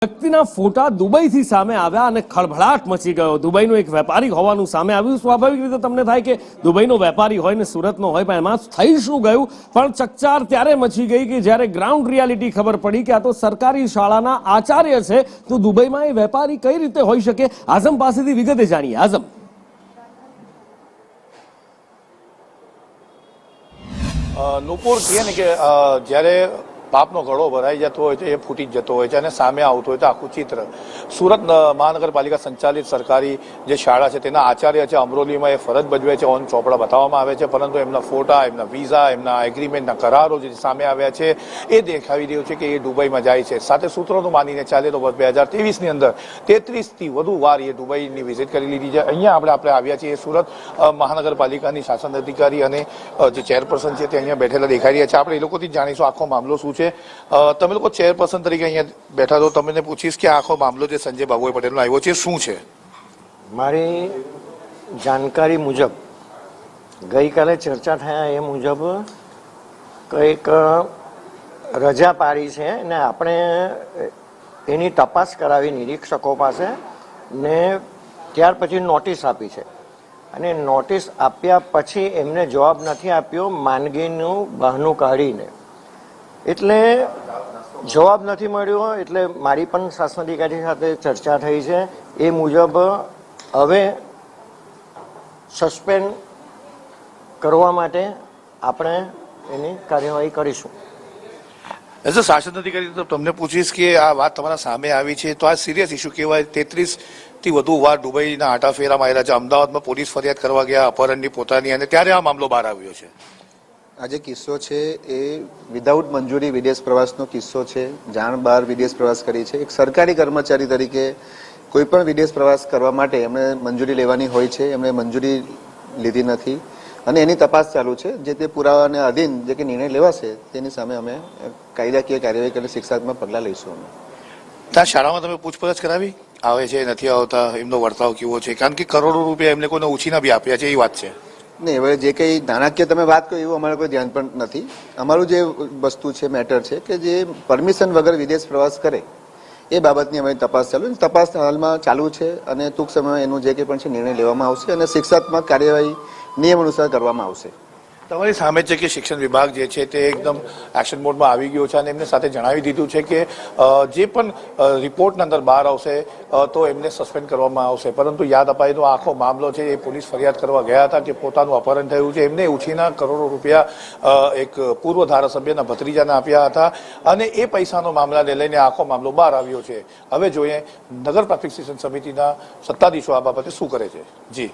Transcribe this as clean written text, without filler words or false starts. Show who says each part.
Speaker 1: વ્યક્તિના ફોટા દુબઈથી સામે આવ્યા અને ખળભળાટ મચી ગયો। દુબઈનો એક વેપારી હોવાનું સામે આવ્યું। સ્વાભાવિક રીતે તમને થાય કે દુબઈનો વેપારી હોય ને સુરતનો હોય, પણ એમાં થઈ શું ગયું? પણ ચકચાર ત્યારે મચી ગઈ કે જ્યારે ગ્રાઉન્ડ રિયાલિટી ખબર પડી કે આ તો સરકારી શાળાના આચાર્ય છે। તો દુબઈમાં એ વેપારી કઈ રીતે હોઈ શકે? આઝમ પાસેથી વિગતે જાણીએ। આઝમ,
Speaker 2: નુપુર કહે ને કે જ્યારે પાપનો ઘડો ભરાઈ જતો હોય તો એ ફૂટી જતો હોય છે અને સામે આવતું હોય તો આખું ચિત્ર। સુરત મહાનગરપાલિકા સંચાલિત સરકારી જે શાળા છે તેના આચાર્ય છે, અમરોલીમાં એ ફરજ ભજવે છે, ઓન ચોપડા બતાવવામાં આવે છે, પરંતુ એમના ફોટા, એમના વિઝા, એમના એગ્રીમેન્ટના કરારો જે સામે આવ્યા છે એ દેખાવી રહ્યું છે કે એ દુબઈમાં જાય છે। સાથે સૂત્રોનું માનીને ચાલે તો 2023ની અંદર 33થી વધુ વાર એ દુબઈની વિઝિટ કરી લીધી છે। અહીંયા આપણે આવ્યા છીએ સુરત મહાનગરપાલિકાની શાસન અધિકારી અને જે ચેરપર્સન છે તે અહીંયા બેઠેલા દેખાઈ રહ્યા છે। આપણે એ લોકોથી જાણીશું આખો મામલો શું છે। તમે લોકો ચેરપર્સન તરીકે અહીંયા બેઠા તો તમને પૂછીશ કે આખો મામલો જે સંજય બાબુભાઈ પટેલનો આવ્યો છે શું છે?
Speaker 3: મારી જાણકારી મુજબ ગઈકાલે ચર્ચા થયા એ મુજબ કંઈક રજા પાડી છે ને આપણે એની તપાસ કરાવી નિરીક્ષકો પાસે ને ત્યાર પછી નોટિસ આપી છે અને નોટિસ આપ્યા પછી એમને જવાબ નથી આપ્યો માંદગીનું બહાનું કાઢીને, એટલે જવાબ નથી મળ્યો। એટલે મારી પણ શાસન અધિકારી સાથે ચર્ચા થઈ છે। એ મુજબ હવે સસ્પેન્ડ કરવા માટે આપણે એની કાર્યવાહી કરીશું।
Speaker 2: એઝ અ શાસન અધિકારી તો તમને પૂછીશ કે આ વાત તમારા સામે આવી છે તો આ સિરિયસ ઇસ્યુ કહેવાય। 33થી વધુ વાર દુબઈના આટાફેરા માર્યા છે, અમદાવાદમાં પોલીસ ફરિયાદ કરવા ગયા અપહરણની પોતાની, અને ત્યારે આ મામલો બહાર આવ્યો છે।
Speaker 4: આ જે કિસ્સો છે એ વિધાઉટ મંજૂરી વિદેશ પ્રવાસનો કિસ્સો છે। જાણ બહાર વિદેશ પ્રવાસ કરી છે। એક સરકારી કર્મચારી તરીકે કોઈ પણ વિદેશ પ્રવાસ કરવા માટે એમણે મંજૂરી લેવાની હોય છે, એમણે મંજૂરી લીધી નથી અને એની તપાસ ચાલુ છે। જે તે પુરાવાને અધીન જે કે નિર્ણય લેવાશે તેની સામે અમે કાયદાકીય કાર્યવાહી કરી શિક્ષાત્મક પગલાં લઈશું। અમે
Speaker 2: ત્યાં શાળામાં તમે પૂછપરછ કરાવી? આવે છે, નથી આવતા, એમનો વર્તાવ કેવો છે? કારણ કે કરોડો રૂપિયા એમને કોઈને ઉછીના બી આપ્યા છે, એ વાત છે
Speaker 4: નહીં। હવે જે કંઈ નાણાકીય તમે વાત કરો એવું અમારે કોઈ ધ્યાન પણ નથી। અમારું જે વસ્તુ છે, મેટર છે કે જે પરમિશન વગર વિદેશ પ્રવાસ કરે એ બાબતની અમારી તપાસ ચાલુ છે। તપાસ હાલમાં ચાલુ છે અને ટૂંક સમયમાં એનું જે કંઈ પણ છે નિર્ણય લેવામાં આવશે અને શિક્ષાત્મક કાર્યવાહી નિયમ અનુસાર કરવામાં આવશે।
Speaker 2: તમારી સામે છે કે શિક્ષણ વિભાગ જે છે તે એકદમ એક્શન મોડમાં આવી ગયો છે અને એમને સાથે જણાવી દીધું છે કે જે પણ રિપોર્ટના અંદર બહાર આવશે તો એમને સસ્પેન્ડ કરવામાં આવશે। પરંતુ યાદ અપાય તો આખો મામલો છે એ પોલીસ ફરિયાદ કરવા ગયા હતા કે પોતાનું અપહરણ થયું છે। એમને ઉછીના કરોડો રૂપિયા એક પૂર્વ ધારાસભ્યના ભત્રીજાને આપ્યા હતા અને એ પૈસાનો મામલાને લઈને આખો મામલો બહાર આવ્યો છે। હવે જોઈએ નગર પ્રાથમિક શિક્ષણ સમિતિના સત્તાધીશો આ બાબતે શું કરે છે। જી